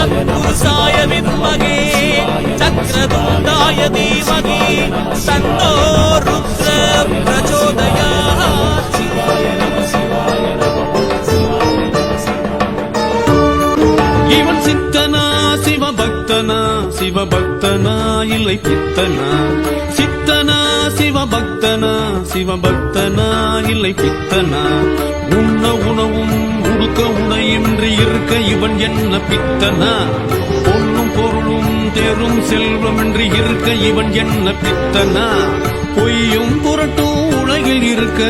तत्पुरुषाय विद्महे चक्रतुण्डाय धीमहि तन्नो रुद्र प्रचोदयात् இவன் சித்தனா சிவபக்தனா சிவபக்தனா இல்லை பித்தனா சித்தனா சிவபக்தனா சிவபக்தனா இல்லை பித்தனா உண்ண உணவும் உடுக்க உணையின்றி இருக்க இவன் என்ன பித்தனா பொன்னும் பொருளும் தேரும் செல்வமின்றி இருக்க இவன் என்ன பித்தனா பொய்யும் புரட்டும் உலகில் இருக்க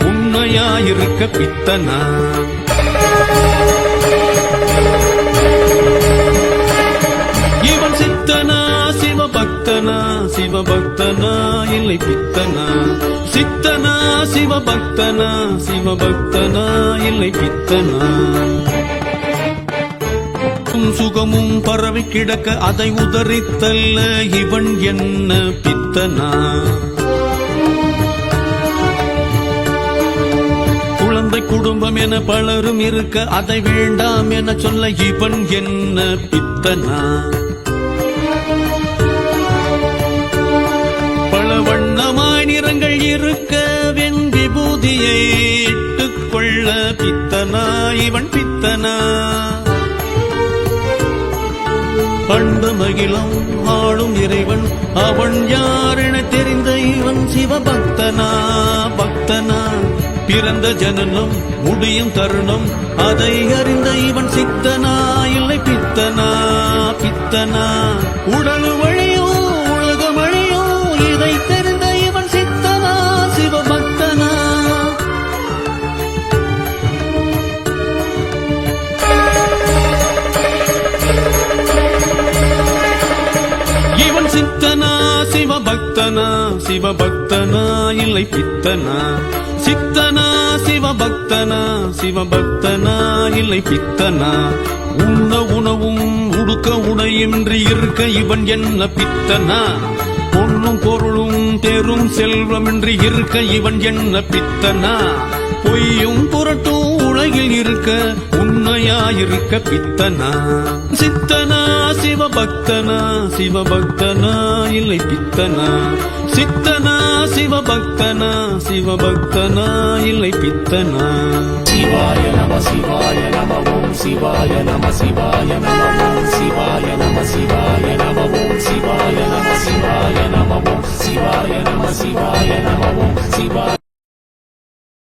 உண்மையாயிருக்க பித்தனா இவன் சித்தனா சிவபக்தனா சிவபக்தனா இல்லை பித்தனா சித்தனா சிவபக்தனா சிவபக்தனா இல்லை பித்தனா சுகமும் பரவி கிடக்க அதை உதறித்தல்ல இவன் என்ன பித்தனா குழந்தை குடும்பம் என பலரும் இருக்க அதை வேண்டாம் என சொல்ல இவன் என்ன பித்தனா பல வண்ணமாய் நிறங்கள் இருக்க வெண் விபூதியை இட்டுக்கொள்ள பித்தனா இவன் பித்தனா பண்டு மகிழம் ஆளும் இறைவன் அவன் யார் என தெரிந்த இவன் சிவபக்தனா பக்தனா பிறந்த ஜனனம் முடியும் தருணம் அதை அறிந்த இவன் சித்தனா இல்லை பித்தனா பித்தனா உடல் வழியும் உலகம் அழியும் இதை தெரிந்த இவன் சித்தனா சிவபக்தனா இவன் சித்தனா சிவபக்தனா சிவபக்தனா இல்லை பித்தனா சித்தனா சிவபக்தனா சிவபக்தனா இல்லை பித்தனா உண்ண உணவும் உடுக்க உடையின்றி இருக்க இவன் என்ன பித்தனா பொன்னும் பொருளும் தேரும் செல்வமின்றி இருக்க இவன் என்ன பித்தனா பொய்யும் புரட்டும் உலகில் இருக்க உண்மையாயிருக்க பித்தனா சித்தனா சிவபக்தனா சிவபக்தனா இல்லை பித்தனா சித்தனா சிவபக்தனா சிவபக்தனா இல்லை பித்தனா சிவாய நம ஓம் சிவாய நம ஓம் சிவாய நம ஓம் சிவாய நம ஓம் சிவாய நம ஓம்